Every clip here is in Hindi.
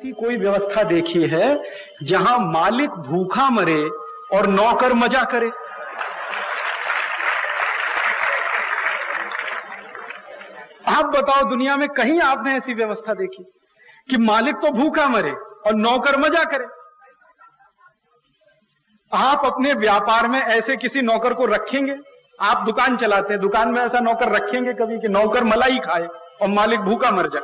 ऐसी कोई व्यवस्था देखी है जहां मालिक भूखा मरे और नौकर मजा करे? आप बताओ, दुनिया में कहीं आपने ऐसी व्यवस्था देखी कि मालिक तो भूखा मरे और नौकर मजा करे? आप अपने व्यापार में ऐसे किसी नौकर को रखेंगे? आप दुकान चलाते हैं, दुकान में ऐसा नौकर रखेंगे कभी कि नौकर मलाई खाए और मालिक भूखा मर जाए?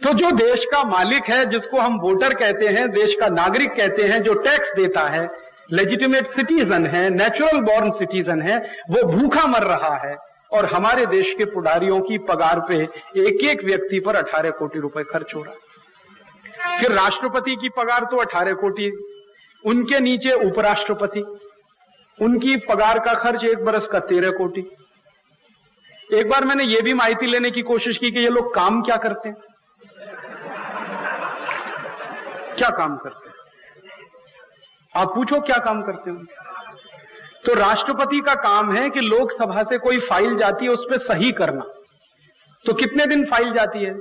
तो जो देश का मालिक है, जिसको हम वोटर कहते हैं, देश का नागरिक कहते हैं, जो टैक्स देता है, लेजिटिमेट सिटीजन है, नेचुरल बॉर्न सिटीजन है, वो भूखा मर रहा है और हमारे देश के पुडारियों की पगार पे एक एक व्यक्ति पर 18 कोटी रुपए खर्च हो रहा है। फिर राष्ट्रपति की पगार तो 18 कोटी, उनके नीचे उपराष्ट्रपति, उनकी पगार का खर्च एक बरस का 13 कोटी। एक बार मैंने यह भी माहिती लेने की कोशिश की कि ये लोग काम क्या करते हैं, क्या काम करते हैं, आप पूछो क्या काम करते हैं उनसे। तो राष्ट्रपति का काम है कि लोकसभा से कोई फाइल जाती है उस पर सही करना। तो कितने दिन फाइल जाती है?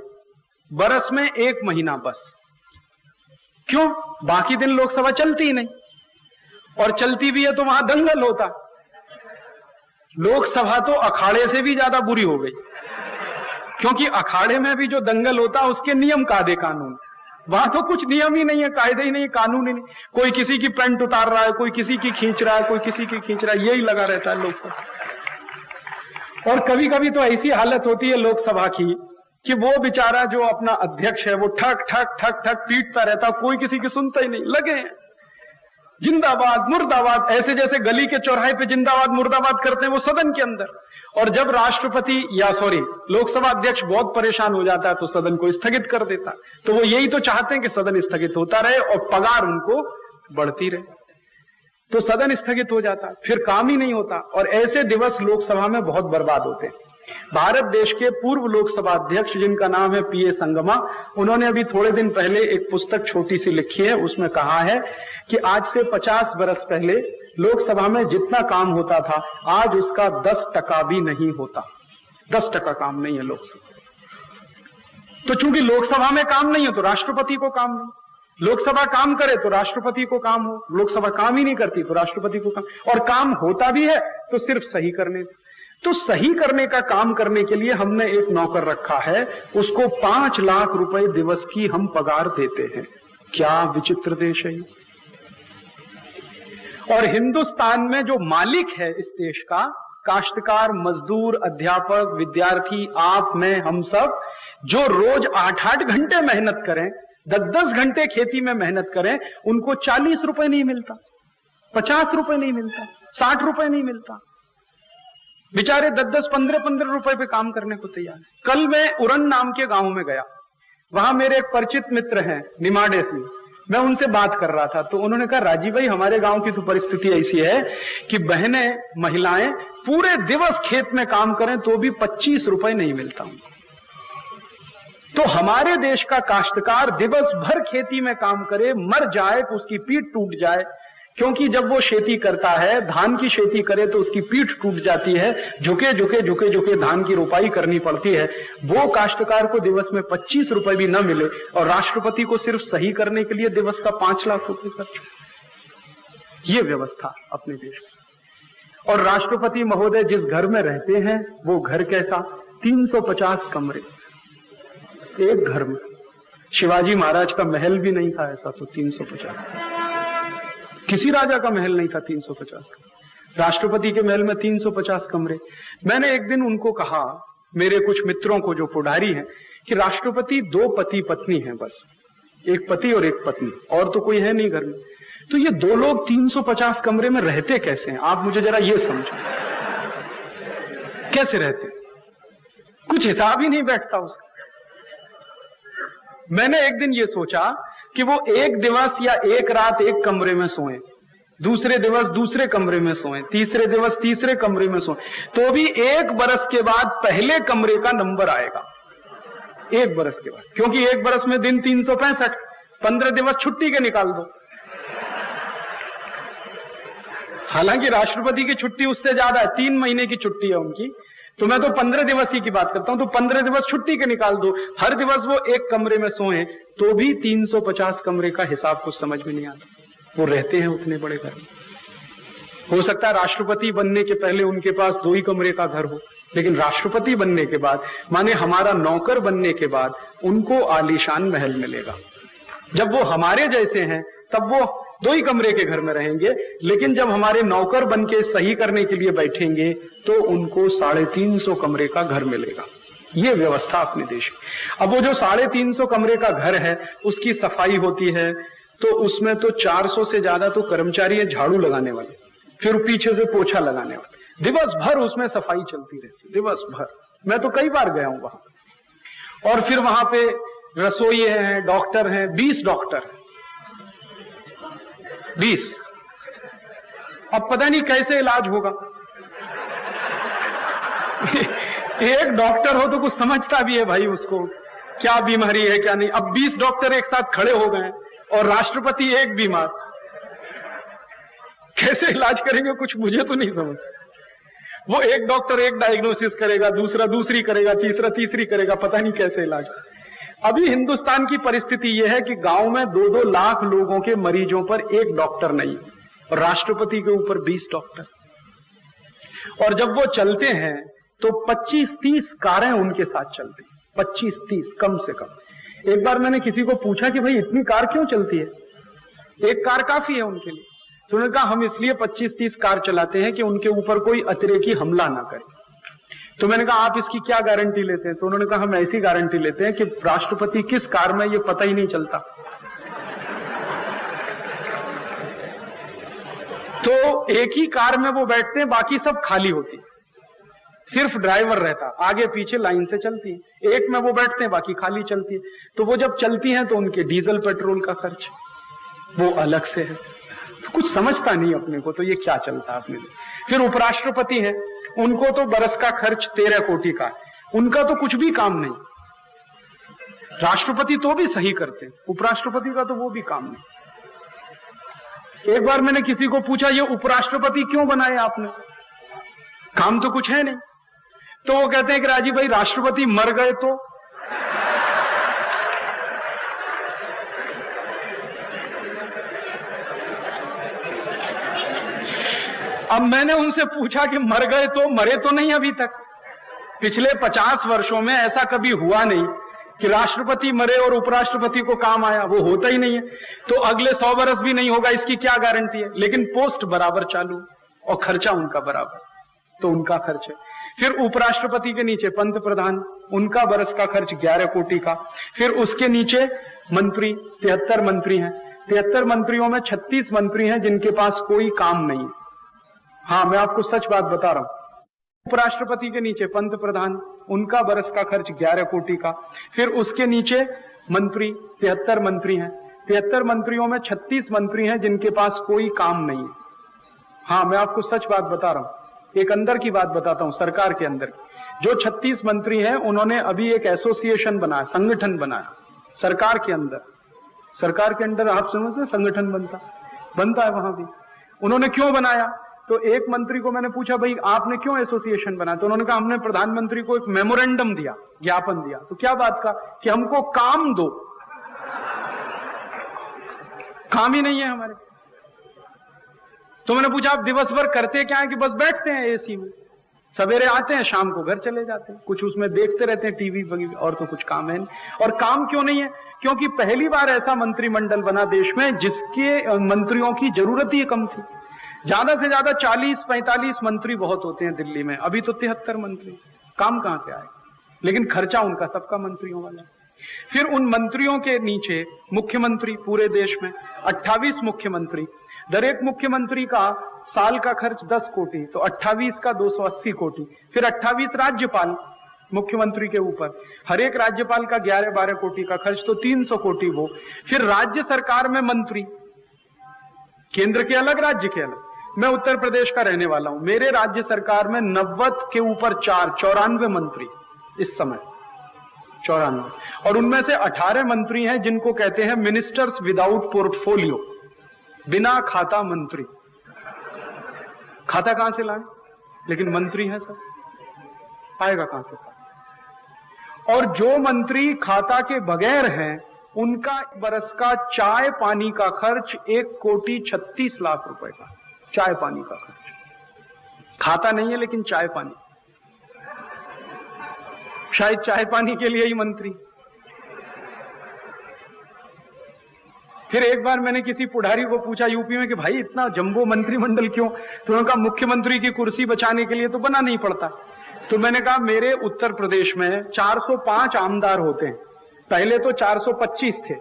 बरस में 1 महीना बस। क्यों? बाकी दिन लोकसभा चलती ही नहीं, और चलती भी है तो वहां दंगल होता। लोकसभा तो अखाड़े से भी ज्यादा बुरी हो गई, क्योंकि अखाड़े में भी जो दंगल होता उसके नियम कायदे कानून, वहां तो कुछ नियम ही नहीं है, कायदे ही नहीं, कानून ही नहीं। कोई किसी की पैंट उतार रहा है, कोई किसी की खींच रहा है, कोई किसी की खींच रहा है, यही लगा रहता है लोकसभा। और कभी कभी तो ऐसी हालत होती है लोकसभा की कि वो बेचारा जो अपना अध्यक्ष है वो ठक ठक ठक ठक पीटता रहता, कोई किसी की सुनता ही नहीं। लगे हैं जिंदाबाद मुर्दाबाद, ऐसे जैसे गली के चौराहे पे जिंदाबाद मुर्दाबाद करते हैं वो सदन के अंदर। और जब राष्ट्रपति लोकसभा अध्यक्ष बहुत परेशान हो जाता है तो सदन को स्थगित कर देता। तो वो यही तो चाहते हैं कि सदन स्थगित होता रहे और पगार उनको बढ़ती रहे। तो सदन स्थगित हो जाता, फिर काम ही नहीं होता, और ऐसे दिवस लोकसभा में बहुत बर्बाद होते हैं। भारत देश के पूर्व लोकसभा अध्यक्ष, जिनका नाम है पीए संगमा, उन्होंने अभी थोड़े दिन पहले एक पुस्तक छोटी सी लिखी है। उसमें कहा है कि आज से 50 बरस पहले लोकसभा में जितना काम होता था आज उसका 10% भी नहीं होता। 10% काम नहीं है लोकसभा। तो चूंकि लोकसभा में काम नहीं हो तो राष्ट्रपति को काम नहीं, लोकसभा काम करे तो राष्ट्रपति को काम हो, लोकसभा काम ही नहीं करती तो राष्ट्रपति को काम, और काम होता भी है तो सिर्फ सही करने। तो सही करने का काम करने के लिए हमने एक नौकर रखा है, उसको 5 लाख रुपए दिवस की हम पगार देते हैं। क्या विचित्र देश है। और हिंदुस्तान में जो मालिक है इस देश का, काश्तकार, मजदूर, अध्यापक, विद्यार्थी, आप, मैं, हम सब, जो रोज 8-8 घंटे मेहनत करें, 10-10 घंटे खेती में मेहनत करें, उनको 40 रुपए नहीं मिलता, 50 रुपए नहीं मिलता, 60 रुपए नहीं मिलता। बेचारे 10-10, 15-15 रुपए पे काम करने को तैयार है। कल मैं उरन नाम के गांव में गया, वहां मेरे एक परिचित मित्र हैं निमाड़े से, मैं उनसे बात कर रहा था तो उन्होंने कहा, राजीव भाई हमारे गांव की तो परिस्थिति ऐसी है कि बहनें, महिलाएं पूरे दिवस खेत में काम करें तो भी 25 रुपए नहीं मिलता उनको। तो हमारे देश का काश्तकार दिवस भर खेती में काम करे, मर जाए तो उसकी पीठ टूट जाए, क्योंकि जब वो खेती करता है, धान की खेती करे तो उसकी पीठ टूट जाती है, झुके झुके झुके झुके धान की रोपाई करनी पड़ती है। वो काश्तकार को दिवस में 25 रुपए भी न मिले और राष्ट्रपति को सिर्फ सही करने के लिए दिवस का 5 लाख रुपए खर्च। ये व्यवस्था अपने देश में। और राष्ट्रपति महोदय जिस घर में रहते हैं वो घर कैसा? 350 कमरे एक घर में। शिवाजी महाराज का महल भी नहीं था ऐसा, तो 350 किसी राजा का महल नहीं था 350 कमरे। राष्ट्रपति के महल में 350 कमरे। मैंने एक दिन उनको कहा, मेरे कुछ मित्रों को जो पुडारी हैं, कि राष्ट्रपति 2 पति पत्नी हैं बस, एक पति और एक पत्नी, और तो कोई है नहीं घर में। तो ये 2 लोग 350 कमरे में रहते कैसे हैं? आप मुझे जरा ये समझो, कैसे रहते? कुछ हिसाब ही नहीं बैठता उसका। मैंने एक दिन ये सोचा कि वो एक दिवस या एक रात एक कमरे में सोएं, दूसरे दिवस दूसरे कमरे में सोएं, तीसरे दिवस तीसरे कमरे में सोएं, तो भी 1 बरस के बाद पहले कमरे का नंबर आएगा। 1 बरस के बाद, क्योंकि 1 बरस में दिन 365, 15 दिवस छुट्टी के निकाल दो। हालांकि राष्ट्रपति की छुट्टी उससे ज्यादा है, 3 महीने की छुट्टी है उनकी, तो मैं तो 15 दिवस ही की बात करता हूं, तो 15 दिवस छुट्टी के निकाल दो, हर दिवस वो एक कमरे में सोए तो भी 350 कमरे का हिसाब कुछ समझ में नहीं आता। वो रहते हैं उतने बड़े घर में। हो सकता है राष्ट्रपति बनने के पहले उनके पास 2 ही कमरे का घर हो, लेकिन राष्ट्रपति बनने के बाद, माने हमारा नौकर बनने के बाद, उनको आलीशान महल मिलेगा। जब वो हमारे जैसे हैं तब वो 2 ही कमरे के घर में रहेंगे, लेकिन जब हमारे नौकर बन के सही करने के लिए बैठेंगे तो उनको 350 कमरे का घर मिलेगा। ये व्यवस्था अपने देश में। अब वो जो 350 कमरे का घर है उसकी सफाई होती है, तो उसमें तो 400 से ज्यादा तो कर्मचारी है झाड़ू लगाने वाले, फिर पीछे से पोछा लगाने वाले, दिवस भर उसमें सफाई चलती रहती, दिवस भर। मैं तो कई बार गया हूं वहां। और फिर वहां पे रसोई हैं, डॉक्टर हैं, 20 डॉक्टर, 20। अब पता नहीं कैसे इलाज होगा। एक डॉक्टर हो तो कुछ समझता भी है भाई उसको क्या बीमारी है क्या नहीं। अब 20 डॉक्टर एक साथ खड़े हो गए और राष्ट्रपति एक बीमार, कैसे इलाज करेंगे कुछ मुझे तो नहीं समझ। वो एक डॉक्टर एक डायग्नोसिस करेगा, दूसरा दूसरी करेगा, तीसरा तीसरी करेगा, पता नहीं कैसे इलाज। अभी हिंदुस्तान की परिस्थिति यह है कि गांव में 2-2 लाख लोगों के मरीजों पर एक डॉक्टर नहीं, और राष्ट्रपति के ऊपर 20 डॉक्टर। और जब वो चलते हैं तो 25-30 कारें उनके साथ चलती, 25-30 कम से कम। एक बार मैंने किसी को पूछा कि भाई इतनी कार क्यों चलती है, एक कार काफी है उनके लिए। तो उन्होंने कहा हम इसलिए 25-30 कार चलाते हैं कि उनके ऊपर कोई अतिरेकी हमला ना करे। तो मैंने कहा आप इसकी क्या गारंटी लेते हैं? तो उन्होंने कहा हम ऐसी गारंटी लेते हैं कि राष्ट्रपति किस कार में ये पता ही नहीं चलता। तो एक ही कार में वो बैठते हैं, बाकी सब खाली होती, सिर्फ ड्राइवर रहता, आगे पीछे लाइन से चलती है। एक में वो बैठते हैं, बाकी खाली चलती है। तो वो जब चलती हैं तो उनके डीजल पेट्रोल का खर्च वो अलग से है। तो कुछ समझता नहीं अपने को, तो ये क्या चलता अपने लिए। फिर उपराष्ट्रपति है, उनको तो बरस का खर्च 13 कोटि का है, उनका तो कुछ भी काम नहीं। राष्ट्रपति तो भी सही करते, उपराष्ट्रपति का तो वो भी काम नहीं। एक बार मैंने किसी को पूछा ये उपराष्ट्रपति क्यों बनाए आपने, काम तो कुछ है नहीं। तो वो कहते हैं कि राजीव भाई राष्ट्रपति मर गए तो। अब मैंने उनसे पूछा कि मर गए तो, मरे तो नहीं अभी तक। पिछले 50 वर्षों में ऐसा कभी हुआ नहीं कि राष्ट्रपति मरे और उपराष्ट्रपति को काम आया, वो होता ही नहीं है। तो अगले 100 वर्ष भी नहीं होगा, इसकी क्या गारंटी है। लेकिन पोस्ट बराबर चालू और खर्चा उनका बराबर, तो उनका खर्च है। फिर उपराष्ट्रपति के नीचे पंत प्रधान, उनका बरस का खर्च 11 कोटि का। फिर उसके नीचे मंत्री, 73 मंत्री हैं। 73 मंत्रियों में 36 मंत्री हैं जिनके पास कोई काम नहीं है। हाँ, मैं आपको सच बात बता रहा हूं। उपराष्ट्रपति के नीचे पंत प्रधान, उनका बरस का खर्च 11 कोटि का। फिर उसके नीचे मंत्री, 73 मंत्री हैं। 73 मंत्रियों में 36 मंत्री हैं जिनके पास कोई काम नहीं है। हाँ, मैं आपको सच बात बता रहा हूं। एक अंदर की बात बताता हूं, सरकार के अंदर की। जो 36 मंत्री हैं उन्होंने अभी एक एसोसिएशन बनाया, संगठन बनाया सरकार के अंदर। सरकार के अंदर आप समझते हैं संगठन बनता है वहां भी। उन्होंने क्यों बनाया? तो एक मंत्री को मैंने पूछा भाई आपने क्यों एसोसिएशन बनाया? तो उन्होंने कहा हमने प्रधानमंत्री को एक मेमोरेंडम दिया, ज्ञापन दिया। तो क्या बात का? कि हमको काम दो। काम ही नहीं है हमारे। तो मैंने पूछा आप दिवस भर करते क्या है? कि बस बैठते हैं एसी में, सवेरे आते हैं शाम को घर चले जाते हैं, कुछ उसमें देखते रहते हैं टीवी वगैरह, और तो कुछ काम है नहीं। और काम क्यों नहीं है? क्योंकि पहली बार ऐसा मंत्रिमंडल बना देश में जिसके मंत्रियों की जरूरत ही कम थी। ज्यादा से ज्यादा 40-45 मंत्री बहुत होते हैं दिल्ली में, अभी तो 73 मंत्री। काम कहां से आए? लेकिन खर्चा उनका सबका मंत्रियों वाला। फिर उन मंत्रियों के नीचे मुख्यमंत्री, पूरे देश में 28 मुख्यमंत्री। दर एक मुख्यमंत्री का साल का खर्च 10 कोटि, तो 28 का 280 कोटि। फिर 28 राज्यपाल मुख्यमंत्री के ऊपर, हर एक राज्यपाल का 11-12 कोटि का खर्च, तो 300 कोटि वो। फिर राज्य सरकार में मंत्री, केंद्र के अलग राज्य के अलग। मैं उत्तर प्रदेश का रहने वाला हूं, मेरे राज्य सरकार में 90 के ऊपर 94 मंत्री इस समय, 94। और उनमें से 18 मंत्री हैं जिनको कहते हैं मिनिस्टर्स विदाउट पोर्टफोलियो, बिना खाता मंत्री। खाता कहां से लाए? लेकिन मंत्री हैं सब। आएगा कहां से? और जो मंत्री खाता के बगैर हैं, उनका बरस का चाय पानी का खर्च 1,36,00,000 रुपए का। चाय पानी का खर्च। खाता नहीं है लेकिन चाय पानी, शायद चाय पानी के लिए ही मंत्री। फिर एक बार मैंने किसी पुढ़ारी को पूछा यूपी में कि भाई इतना जंबो मंत्रिमंडल क्यों? तो उन्होंने कहा मुख्यमंत्री की कुर्सी बचाने के लिए तो बना नहीं पड़ता। तो मैंने कहा मेरे उत्तर प्रदेश में 405 आमदार होते हैं, पहले तो 425 थे,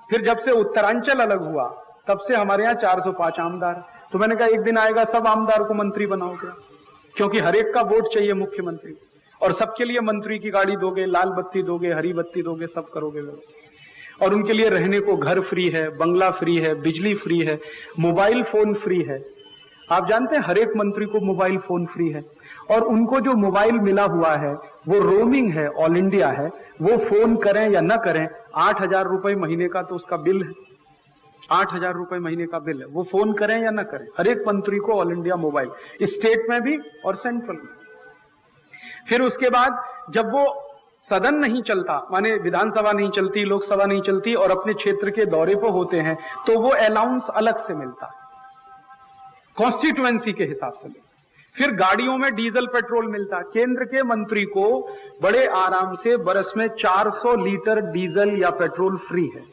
फिर जब से उत्तरांचल अलग हुआ तब से हमारे यहाँ 405 आमदार। तो मैंने कहा एक दिन आएगा सब आमदार को मंत्री बनाओगे, क्योंकि हर एक का वोट चाहिए मुख्यमंत्री, और सबके लिए मंत्री की गाड़ी दोगे, लाल बत्ती दोगे, हरी बत्ती दोगे, सब करोगे वो। और उनके लिए रहने को घर फ्री है, बंगला फ्री है, बिजली फ्री है, मोबाइल फोन फ्री है। आप जानते हैं हर एक मंत्री को मोबाइल फोन फ्री है, और उनको जो मोबाइल मिला हुआ है वो रोमिंग है, ऑल इंडिया है। वो फोन करें या ना करें, 8,000 रुपए महीने का तो उसका बिल है, 8,000 रुपए महीने का बिल है। वो फोन करें या ना करें, हर एक मंत्री को ऑल इंडिया मोबाइल, स्टेट में भी और सेंट्रल में। फिर उसके बाद जब वो सदन नहीं चलता, माने विधानसभा नहीं चलती, लोकसभा नहीं चलती, और अपने क्षेत्र के दौरे पर होते हैं, तो वो अलाउंस अलग से मिलता है, कॉन्स्टिट्यूएंसी के हिसाब से मिलता। फिर गाड़ियों में डीजल पेट्रोल मिलता। केंद्र के मंत्री को बड़े आराम से बरस में 400 लीटर डीजल या पेट्रोल फ्री है,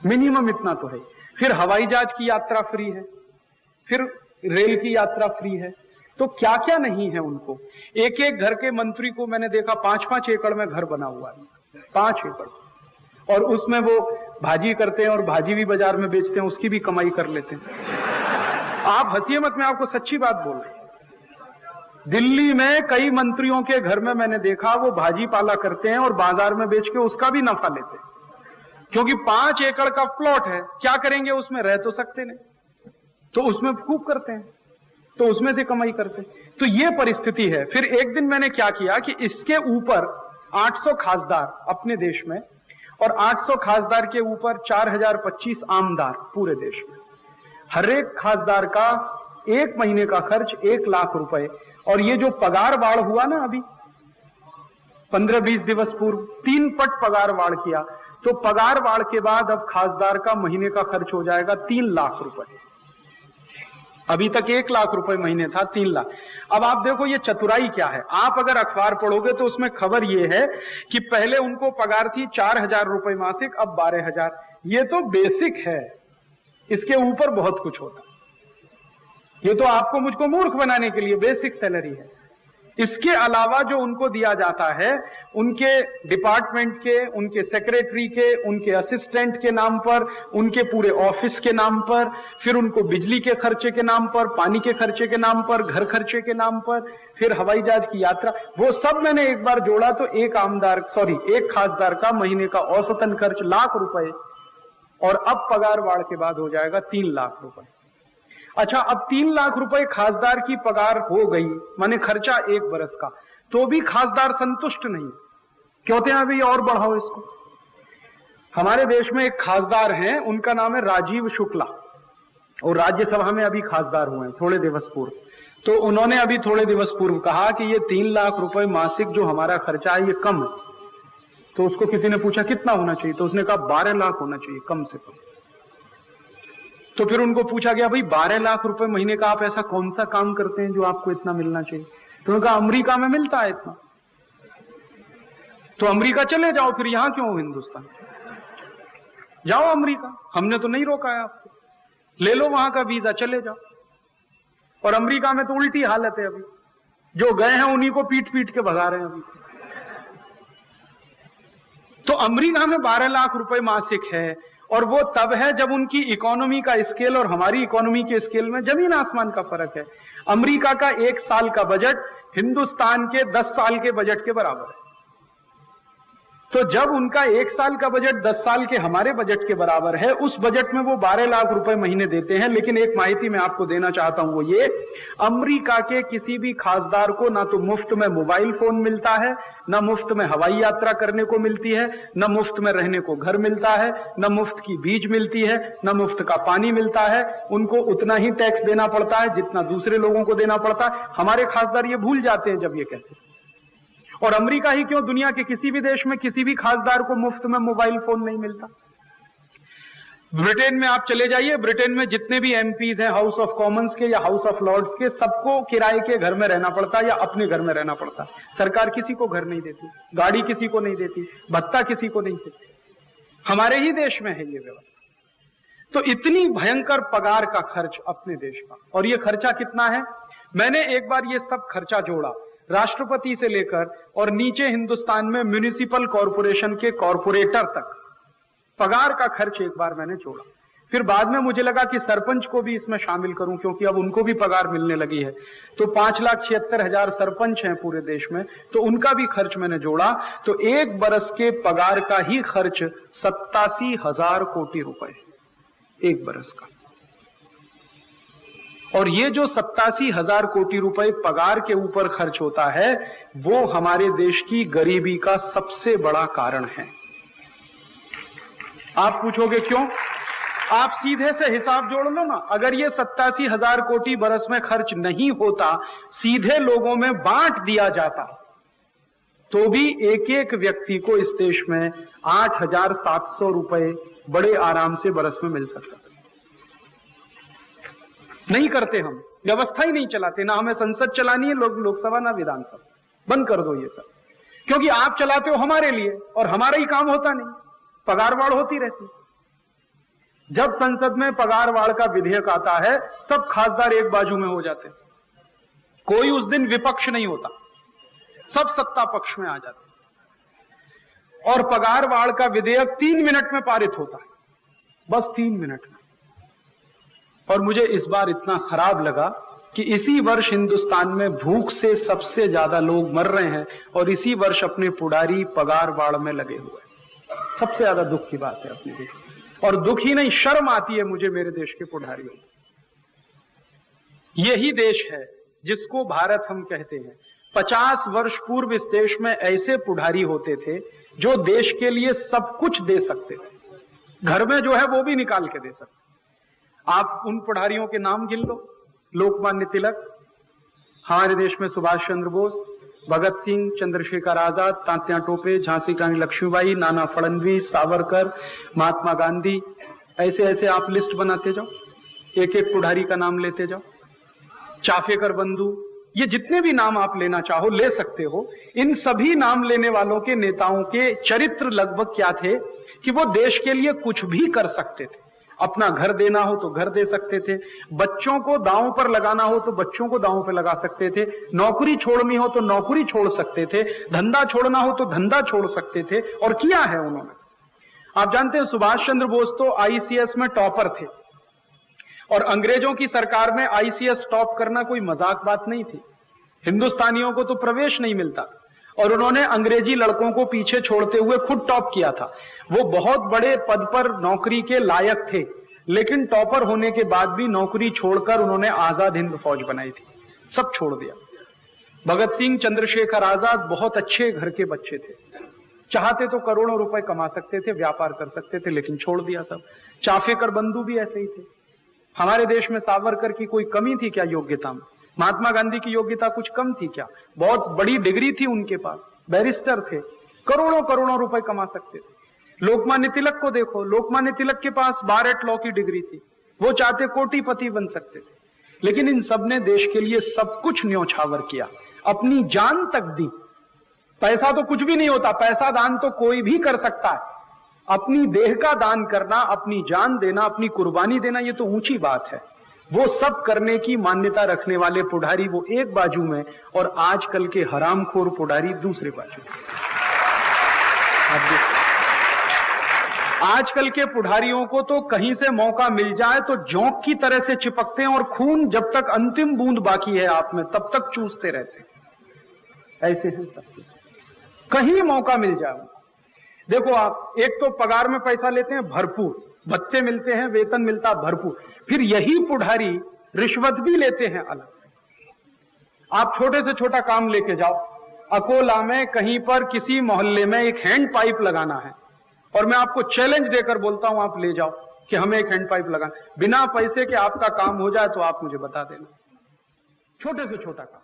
मिनिमम इतना तो है। फिर हवाई जहाज की यात्रा फ्री है, फिर रेल की यात्रा फ्री है। तो क्या क्या नहीं है उनको। एक एक घर के मंत्री को मैंने देखा 5-5 एकड़ में घर बना हुआ है, 5 एकड़, और उसमें वो भाजी करते हैं और भाजी भी बाजार में बेचते हैं, उसकी भी कमाई कर लेते हैं। आप हंसिए मत, मैं आपको सच्ची बात बोल रहा हूं। दिल्ली में कई मंत्रियों के घर में मैंने देखा वो भाजी पाला करते हैं और बाजार में बेच के उसका भी नफा लेते हैं, क्योंकि 5 एकड़ का प्लॉट है, क्या करेंगे उसमें, रह तो सकते नहीं, तो उसमें खूब करते हैं, तो उसमें से कमाई करते हैं। तो ये परिस्थिति है। फिर एक दिन मैंने क्या किया कि इसके ऊपर 800 खासदार अपने देश में, और 800 खासदार के ऊपर 4,025 आमदार पूरे देश में, हर एक खासदार का एक महीने का खर्च 1 लाख रुपए। और ये जो पगार बाढ़ हुआ ना अभी 15-20 दिवस पूर्व, 3 पट पगार बाढ़ किया, तो पगार बाढ़ के बाद अब खासदार का महीने का खर्च हो जाएगा 3 लाख रुपए। अभी तक 1 लाख रुपए महीने था, 3 लाख। अब आप देखो ये चतुराई क्या है। आप अगर अखबार पढ़ोगे तो उसमें खबर ये है कि पहले उनको पगार थी 4,000 रुपए मासिक, अब 12,000। ये तो बेसिक है, इसके ऊपर बहुत कुछ होता है। ये तो आपको मुझको मूर्ख बनाने के लिए बेसिक सैलरी है। इसके अलावा जो उनको दिया जाता है, उनके डिपार्टमेंट के, उनके सेक्रेटरी के, उनके असिस्टेंट के नाम पर, उनके पूरे ऑफिस के नाम पर, फिर उनको बिजली के खर्चे के नाम पर, पानी के खर्चे के नाम पर, घर खर्चे के नाम पर, फिर हवाई जहाज की यात्रा, वो सब मैंने एक बार जोड़ा तो एक खासदार का महीने का औसतन खर्च लाख रुपए, और अब पगार बाढ़ के बाद हो जाएगा 3 लाख रुपए। अच्छा, अब 3 लाख रुपए खासदार की पगार हो गई, माने खर्चा 1 बरस का, तो भी खासदार संतुष्ट नहीं, कहते हैं अभी और बढ़ाओ इसको। हमारे देश में एक खासदार हैं, उनका नाम है राजीव शुक्ला, और राज्यसभा में अभी खासदार हुए हैं थोड़े दिवस पूर्व। तो उन्होंने अभी थोड़े दिवस पूर्व कहा कि ये 3 लाख रुपए मासिक जो हमारा खर्चा है ये कम है। तो उसको किसी ने पूछा कितना होना चाहिए, तो उसने कहा 12 लाख होना चाहिए कम से कम। तो फिर उनको पूछा गया भाई 12 लाख रुपए महीने का आप ऐसा कौन सा काम करते हैं जो आपको इतना मिलना चाहिए? तो उन्होंने कहा अमेरिका में मिलता है इतना। तो अमेरिका चले जाओ, फिर यहां क्यों हो हिंदुस्तान? जाओ अमेरिका, हमने तो नहीं रोका है आपको, ले लो वहां का वीजा, चले जाओ। और अमेरिका में तो उल्टी हालत है, अभी जो गए हैं उन्हीं को पीट पीट के भगा रहे हैं अभी। तो अमेरिका में 12 लाख रुपए मासिक है, और वो तब है जब उनकी इकोनॉमी का स्केल और हमारी इकोनॉमी के स्केल में जमीन आसमान का फर्क है। अमेरिका का 1 साल का बजट हिंदुस्तान के 10 साल के बजट के बराबर है। तो जब उनका 1 साल का बजट 10 साल के हमारे बजट के बराबर है, उस बजट में वो 12 लाख रुपए महीने देते हैं। लेकिन एक माहिती मैं आपको देना चाहता हूं, वो ये, अमेरिका के किसी भी खासदार को ना तो मुफ्त में मोबाइल फोन मिलता है, ना मुफ्त में हवाई यात्रा करने को मिलती है, ना मुफ्त में रहने को घर मिलता है, ना मुफ्त की बीज मिलती है, ना मुफ्त का पानी मिलता है। उनको उतना ही टैक्स देना पड़ता है जितना दूसरे लोगों को देना पड़ता है। हमारे खासदार ये भूल जाते हैं जब ये कहते हैं। और अमेरिका ही क्यों, दुनिया के किसी भी देश में किसी भी खासदार को मुफ्त में मोबाइल फोन नहीं मिलता। ब्रिटेन में आप चले जाइए, ब्रिटेन में जितने भी एमपीज हैं हाउस ऑफ कॉमन्स के या हाउस ऑफ लॉर्ड्स के, सबको किराए के घर में रहना पड़ता है या अपने घर में रहना पड़ता है। सरकार किसी को घर नहीं देती, गाड़ी किसी को नहीं देती, भत्ता किसी को नहीं देती। हमारे ही देश में है ये व्यवस्था। तो इतनी भयंकर पगार का खर्च अपने देश का, और ये खर्चा कितना है, मैंने एक बार ये सब खर्चा जोड़ा, राष्ट्रपति से लेकर और नीचे हिंदुस्तान में म्युनिसिपल कॉरपोरेशन के कॉरपोरेटर तक पगार का खर्च एक बार मैंने जोड़ा। फिर बाद में मुझे लगा कि सरपंच को भी इसमें शामिल करूं, क्योंकि अब उनको भी पगार मिलने लगी है। तो 5,76,000 सरपंच हैं पूरे देश में, तो उनका भी खर्च मैंने जोड़ा, तो एक बरस के पगार का ही खर्च 87,000 कोटी रुपए, एक बरस का। और ये जो 87,000 कोटी रुपए पगार के ऊपर खर्च होता है, वो हमारे देश की गरीबी का सबसे बड़ा कारण है। आप पूछोगे क्यों? आप सीधे से हिसाब जोड़ लो ना, अगर ये 87,000 कोटी बरस में खर्च नहीं होता, सीधे लोगों में बांट दिया जाता, तो भी एक एक व्यक्ति को इस देश में 8,700 रुपए बड़े आराम से बरस में मिल सकता। नहीं करते हम, व्यवस्था ही नहीं चलाते, ना हमें संसद चलानी है, लोकसभा ना विधानसभा, बंद कर दो ये सब, क्योंकि आप चलाते हो हमारे लिए और हमारा ही काम होता नहीं, पगारवाड़ होती रहती। जब संसद में पगारवाड़ का विधेयक आता है, सब खासदार एक बाजू में हो जाते, कोई उस दिन विपक्ष नहीं होता, सब सत्ता पक्ष में आ जाते, और पगारवाड़ का विधेयक 3 मिनट में पारित होता है, बस 3 मिनट में। और मुझे इस बार इतना खराब लगा कि इसी वर्ष हिंदुस्तान में भूख से सबसे ज्यादा लोग मर रहे हैं, और इसी वर्ष अपने पुडारी पगारवाड़ में लगे हुए हैं। सबसे ज्यादा दुख की बात है अपने देश, और दुख ही नहीं, शर्म आती है मुझे मेरे देश के पुडारियों। यही देश है जिसको भारत हम कहते हैं। 50 वर्ष पूर्व इस देश में ऐसे पुडारी होते थे जो देश के लिए सब कुछ दे सकते थे, घर में जो है वो भी निकाल के दे सकते। आप उन पुडारियों के नाम गिन लो, लोकमान्य तिलक, हमारे देश में सुभाष चंद्र बोस, भगत सिंह, चंद्रशेखर आजाद, तात्या टोपे, झांसी की रानी लक्ष्मीबाई, नाना फडणवीस, सावरकर, महात्मा गांधी, ऐसे ऐसे आप लिस्ट बनाते जाओ, एक एक पुडारी का नाम लेते जाओ, चाफेकर बंधु, ये जितने भी नाम आप लेना चाहो ले सकते हो। इन सभी नाम लेने वालों के नेताओं के चरित्र लगभग क्या थे कि वो देश के लिए कुछ भी कर सकते थे। अपना घर देना हो तो घर दे सकते थे, बच्चों को दांव पर लगाना हो तो बच्चों को दांव पर लगा सकते थे, नौकरी छोड़नी हो तो नौकरी छोड़ सकते थे, धंधा छोड़ना हो तो धंधा छोड़ सकते थे, और किया है उन्होंने। आप जानते हैं सुभाष चंद्र बोस तो आईसीएस में टॉपर थे, और अंग्रेजों की सरकार में आईसीएस टॉप करना कोई मजाक बात नहीं थी। हिंदुस्तानियों को तो प्रवेश नहीं मिलता, और उन्होंने अंग्रेजी लड़कों को पीछे छोड़ते हुए खुद टॉप किया था। वो बहुत बड़े पद पर नौकरी के लायक थे, लेकिन टॉपर होने के बाद भी नौकरी छोड़कर उन्होंने आजाद हिंद फौज बनाई थी, सब छोड़ दिया। भगत सिंह, चंद्रशेखर आजाद बहुत अच्छे घर के बच्चे थे, चाहते तो करोड़ों रुपए कमा सकते थे, व्यापार कर सकते थे, लेकिन छोड़ दिया सब। चाफेकर बंधु भी ऐसे ही थे। हमारे देश में सावरकर की कोई कमी थी क्या योग्यता में? महात्मा गांधी की योग्यता कुछ कम थी क्या? बहुत बड़ी डिग्री थी उनके पास, बैरिस्टर थे, करोड़ों करोड़ों रुपए कमा सकते थे। लोकमान्य तिलक को देखो, लोकमान्य तिलक के पास बारेट लॉ की डिग्री थी, वो चाहते कोटिपति बन सकते थे, लेकिन इन सब ने देश के लिए सब कुछ न्योछावर किया, अपनी जान तक दी। पैसा तो कुछ भी नहीं होता, पैसा दान तो कोई भी कर सकता है, अपनी देह का दान करना, अपनी जान देना, अपनी कुर्बानी देना, ये तो ऊंची बात है। वो सब करने की मान्यता रखने वाले पुडारी वो एक बाजू में, और आजकल के हरामखोर पुडारी दूसरे बाजू में। आजकल के पुडारियों को तो कहीं से मौका मिल जाए तो जोंक की तरह से चिपकते हैं, और खून जब तक अंतिम बूंद बाकी है आप में तब तक चूसते रहते हैं। ऐसे हैं सब, कहीं मौका मिल जाए। देखो आप, एक तो पगार में पैसा लेते हैं भरपूर, भत्ते मिलते हैं, वेतन मिलता भरपूर, फिर यही पुडारी रिश्वत भी लेते हैं अलग से। आप छोटे से छोटा काम लेके जाओ, अकोला में कहीं पर किसी मोहल्ले में एक हैंड पाइप लगाना है, और मैं आपको चैलेंज देकर बोलता हूं आप ले जाओ कि हमें एक हैंड पाइप लगाना, बिना पैसे के आपका काम हो जाए तो आप मुझे बता देना, छोटे से छोटा काम।